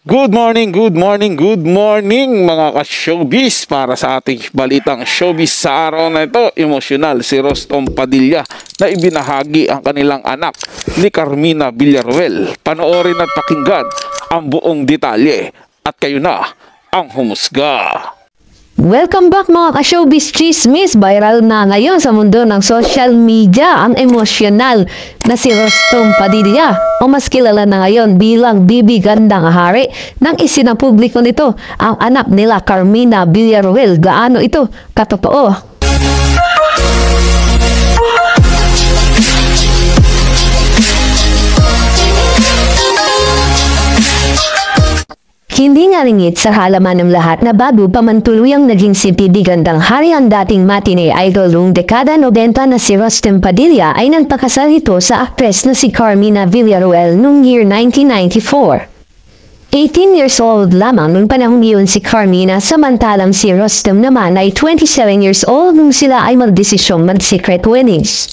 Good morning, good morning, good morning mga ka-showbiz. Para sa ating balitang showbiz sa araw na ito, emosyonal si Rostom Padilla na ibinahagi ang kanilang anak ni Carmina Villaruel. Panoorin at pakinggan ang buong detalye at kayo na ang humusga. Welcome back mga ka-showbiz chismis. Viral na ngayon sa mundo ng social media ang emosyonal na si Rostom Padilla o mas kilala na ngayon bilang Bibi Gandang Hari nang isinapubliko nito ang anak nila Carmina Villaruel. Gaano ito katotoo? Hindi nga ringit sa halaman ng lahat na bago pa man tuluyang naging si Bibi Gandang Hari ang dating matinee idol noong dekada 90 na si Rostom Padilla ay nagpakasal ito sa aktres na si Carmina Villaruel noong year 1994. 18 years old lamang noong panahon yun si Carmina, samantalang si Rostom naman ay 27 years old nung sila ay magdesisyong mag-secret weddings.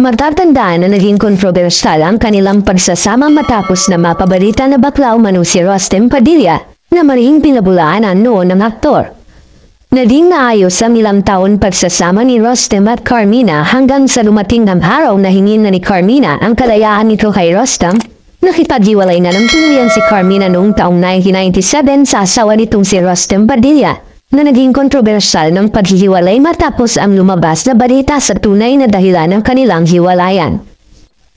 Matatandaan na naging kontrobersyal ang kanilang pagsasama matapos na mapabalita na bakla umano si Rostom Padilla na maring pinabulaanan noon ng aktor. Naging naayos ang ilang taon pagsasama ni Rostom at Carmina hanggang sa dumating ng araw na hingin na ni Carmina ang kalayaan nito kay Rostom. Nakipaghiwalay na ng tuluyan si Carmina noong taong 1997 sa asawa nitong si Rostom Padilla na naging kontrobersyal ng paghihiwalay matapos ang lumabas na balita sa tunay na dahilan ng kanilang hiwalayan.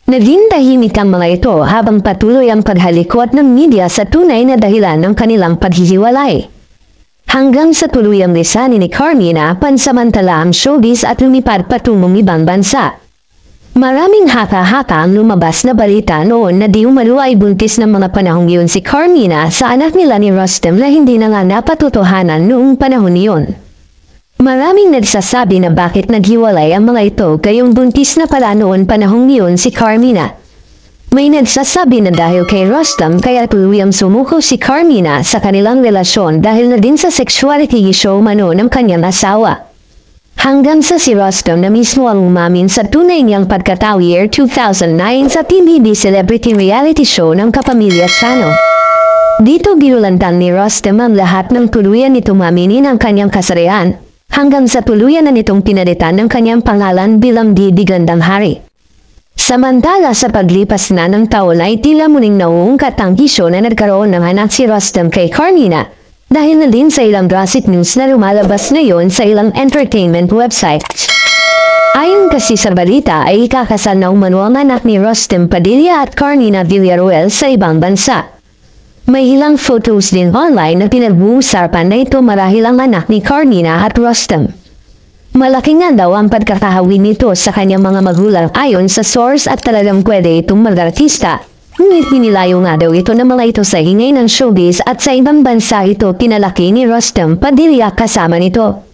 Naging tahimik ang mga ito habang patuloy ang paghalikot ng media sa tunay na dahilan ng kanilang paghihiwalay. Hanggang sa tuluyang lisanin ni Carmina pansamantala ang showbiz at lumipad patungong ibang bansa. Maraming haka-haka ang lumabas na balita noon na di umano ay buntis ng mga panahong yun si Carmina sa anak nila ni Rostom na hindi na nga napatutuhanan noong panahon yun. Maraming nagsasabi na bakit naghiwalay ang mga ito gayong buntis na pala noon panahong yun si Carmina. May nagsasabi na dahil kay Rostom kaya tuluyang sumuko si Carmina sa kanilang relasyon dahil na din sa sexuality issue umano ng kanyang asawa. Hanggang sa si Rostom na mismo ang umamin sa tunay niyang pagkatao year 2009 sa TVB celebrity reality show ng Kapamilya Channel. Dito ginulantang ni Rostom ang lahat ng tuluyan nitong aminin ang kanyang kasarian, hanggang sa tuluyan na nitong pinalitan ng kanyang pangalan bilang Bibi Gandang Hari. Samantala sa paglipas na ng taon ay tila muling nauungkat ang isyu na nagkaroon ng anak si Rostom kay Carmina, dahil na din sa ilang gossip news na lumalabas ngayon sa ilang entertainment websites. Ayon kasi sa balita ay ikakasal na umano ang anak ni Rostom Padilla at Carmina Villaruel sa ibang bansa. May ilang photos din online na pinag-uusapan na ito marahil ang anak ni Carmina at Rostom. Malaki nga daw ang pagkakahawin nito sa kanyang mga magulang ayon sa source at talagang pwede itong mag-artista. Ngunit pinilayo nga daw ito na mga ito sa hingay ng showbiz at sa ibang bansa ito pinalaki ni Rostom Padilla kasama nito.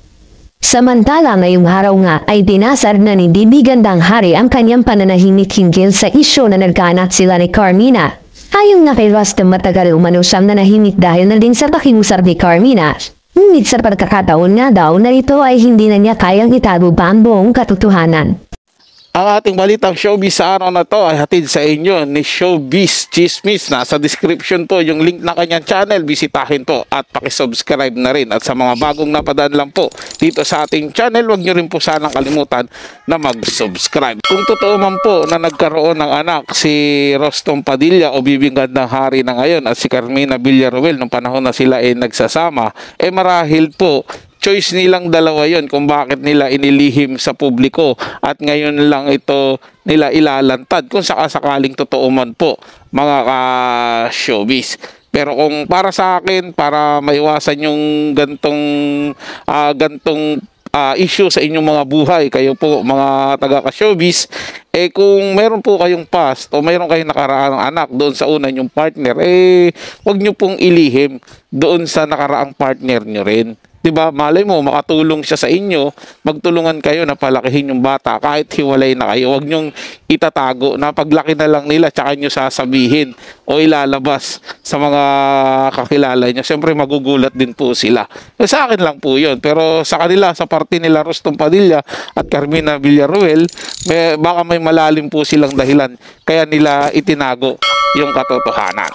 Samantala ngayong araw nga ay dinasar na ni Bibi Gandang Hari ang kanyang pananahimik hinggil sa isyo na nagkaanak sila ni Carmina. Ayon nga kay Rostom matagal umano siyang nanahimik dahil na din sa pakiusap ni Carmina. Ngunit sa pagkakataon nga daw na ito ay hindi na niya kayang itago pa ang buong katotohanan. Ang ating balitang showbiz sa araw na to ay hatid sa inyo ni Showbiz Chismis. Nasa description po yung link ng kanyang channel. Bisitahin po at pakisubscribe na rin. At sa mga bagong napadaan lang po dito sa ating channel, huwag nyo rin po sanang kalimutan na mag-subscribe. Kung totoo man po na nagkaroon ng anak si Rostom Padilla o Bibi Gandang Hari na ngayon at si Carmina Villaruel nung panahon na sila ay nagsasama, marahil po choice nilang dalawa yon kung bakit nila inilihim sa publiko at ngayon lang ito nila ilalantad kung sakasakaling totoo man po mga ka-showbiz. Pero kung para sa akin, para maiwasan yung gantong issue sa inyong mga buhay, kayo po mga taga-showbiz, kung meron po kayong past o meron kayong nakaraang anak doon sa una yung partner, wag nyo pong ilihim doon sa nakaraang partner nyo rin. Diba, malay mo, makatulong siya sa inyo, magtulungan kayo na palakihin yung bata kahit hiwalay na kayo. Huwag nyong itatago na paglaki na lang nila tsaka nyo sasabihin o ilalabas sa mga kakilala nyo. Siyempre magugulat din po sila. Sa akin lang po yun. Pero sa kanila, sa parte nila Rostom Padilla at Carmina Villaruel, baka may malalim po silang dahilan kaya nila itinago yung katotohanan.